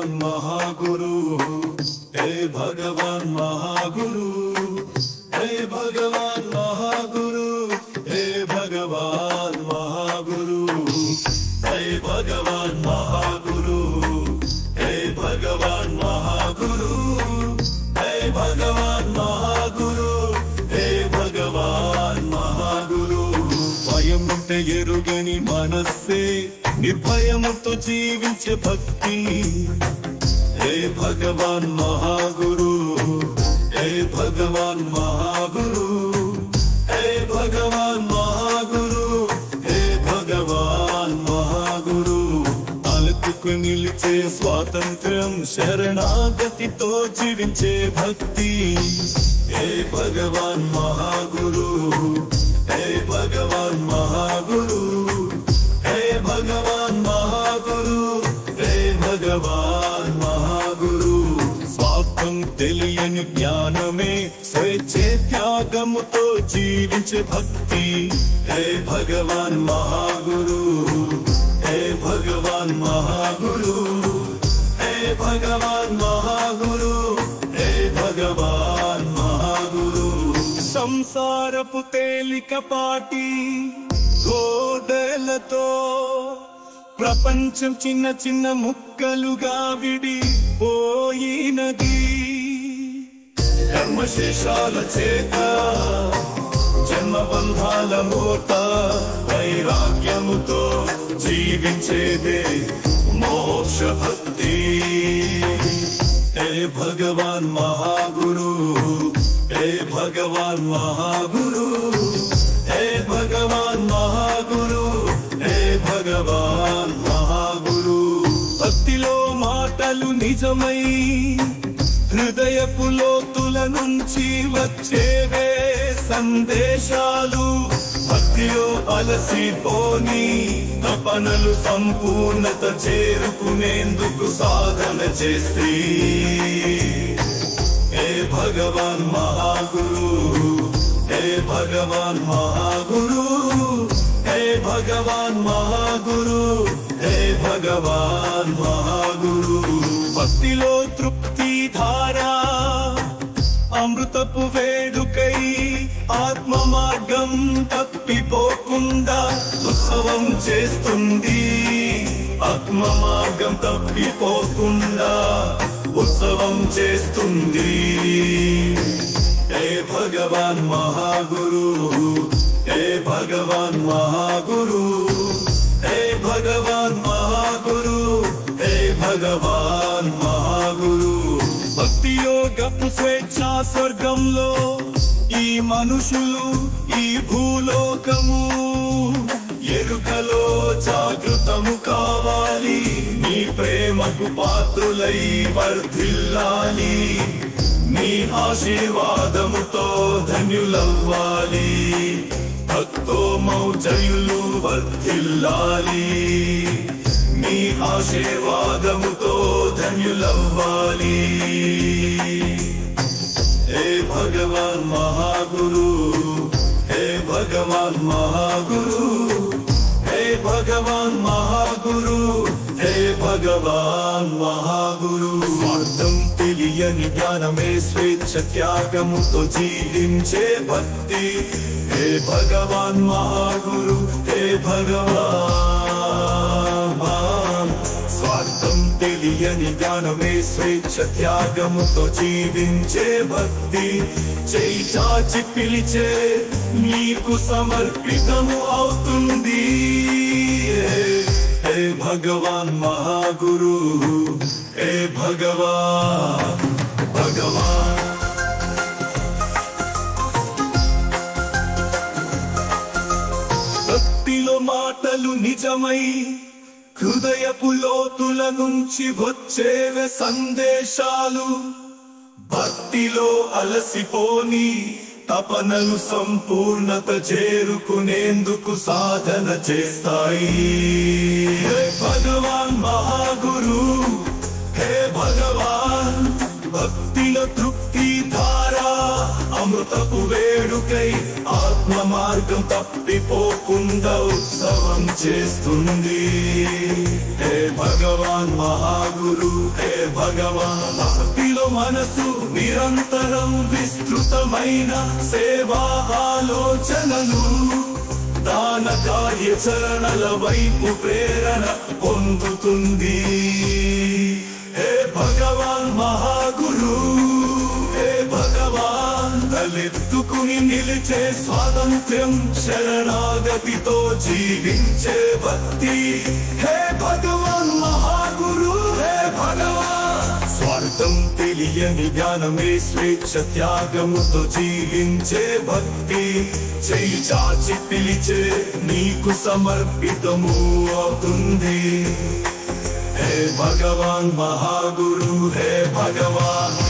भगवान महागुरु, हे भगवान महागुरु, हे भगवान महागुरु, हे भगवान महागुरु, हे भगवान महागुरु, हे भगवान महागुरु, हे भगवान महागुरु, हे भगवान महागुरु। భయముంటే ఎరుగని మనస్సే నిర్భయముతో జీవించే భక్తి, हे भगवान महागुरु, हे भगवान महागुरु, हे भगवान महागुरु, हे भगवान महागुरु। అలకుకు నిలిచే స్వాతంత్ర్యం శరణాగతితో జీవించే భక్తి, हे भगवान महागुरु, हे भगवान महागुरु, हे भगवान महागुरु, हे भगवान महागुरु। స్వార్థం తెలియని జ్ఞానమే స్వేచ్ఛే త్యాగముతో జీవించే భక్తి, हे भगवान महागुरु, हे भगवान महागुरु, हे भगवान महागुरु, हे भगवान महागुरु। సంసారపు తేలికపాటి గోడలతో ప్రపంచం చిన్న చిన్న ముక్కలుగా విడిపోయినది, కర్మశేషాల చేత జన్మబంధాల మూత వైరాగ్యముతో జీవించేదే మోక్ష భక్తి, हे भगवान महागुरु, हे भगवान महागुरु, हे भगवान महागुरु, हे भगवान महागुरु। భక్తిలో మాటలు నిజమై హృదయపు లోతుల నుంచి వచ్చేవే సందేశాలు, భక్తిలో అలసిపోని తపనలు సంపూర్ణత చేరుకునేందుకు సాధన చేస్తే, हे भगवान महागुरु, हे भगवान महागुरु, हे भगवान महागुरु, हे भगवान महागुरु। భక్తిలో తృప్తి ధారా అమృతపు వేడుకై ఆత్మ మార్గం తప్పిపోకుండా ఉత్సవం చేస్తుంది, ఆత్మ మార్గం తప్పిపోకుండా ఉత్సవం చేస్తుంది, हे भगवान महागुरु, हे भगवान महागुरु, हे भगवान महागुरु, हे भगवान महागुरु। భక్తి యోగపు స్వేచ్ఛా స్వర్గంలో ఈ మనుషులు ఈ భూలోకము ఎరుకలో జాగృతము కావాలి, నీ ప్రేమకు పాత్రులై వర్ధిల్లాలి, నీ ఆశీర్వాదముతో ధన్యులవ్వాలి, భక్తో మౌజయులు వర్ధిల్లాలి, నీ ఆశీర్వాదముతో ధన్యులవ్వాలి, हे भगवान महागुरु, हे भगवान महागुरु, हे भगवान महागुरु, हे भगवान महागुरु। స్వార్థం తెలియని జ్ఞానమే స్వేచ్ఛ త్యాగముతో జీవించే భక్తి, हे भगवान महागुरु, हे भगवान। స్వార్థం తెలియని జ్ఞానమే స్వేచ్ఛ త్యాగముతో జీవించే భక్తి, చేయి చాచి పిలిచే నీకు సమర్పితము అవుతుంది, हे भगवान महागुरु, हे भगवान भगवान। భక్తిలో మాటలు నిజమై హృదయపు లోతుల నుంచి వచ్చేవే సందేశాలు, భక్తిలో అలసిపోని తపనలు సంపూర్ణత చేరుకునేందుకు సాధన చేస్తాయి, हे भगवान महागुरु, हे भगवान। భక్తిలో తృప్తి ధారా అమృతపు వేడుకై ఆత్మ మార్గం తప్పిపోకుండా ఉత్సవం చేస్తుంది. హే భగవాన్ మహాగురు, హే భగవాన్. భక్తిలో మనసు నిరంతరం విస్తృతమైన సేవా ఆలోచనలు, దాన కార్యాచరణల వైపు ప్రేరణ పొందుతుంది. హే భగవాన్ మహాగురు, హే భగవాన్. తలెత్తుకుని నిలిచే స్వాతంత్ర్యం, శరణాగతితో జీవించే భక్తి. హే భగవాన్ మహాగురు, హే భగవాన్. స్వార్థం తెలియని జ్ఞానమే స్వేచ్ఛ, త్యాగముతో జీవించే భక్తి. చేయి చాచి పిలిచే నీకు సమర్పితము అవుతుంది. హే భగవాన్ మహాగురు, హే భగవాన్.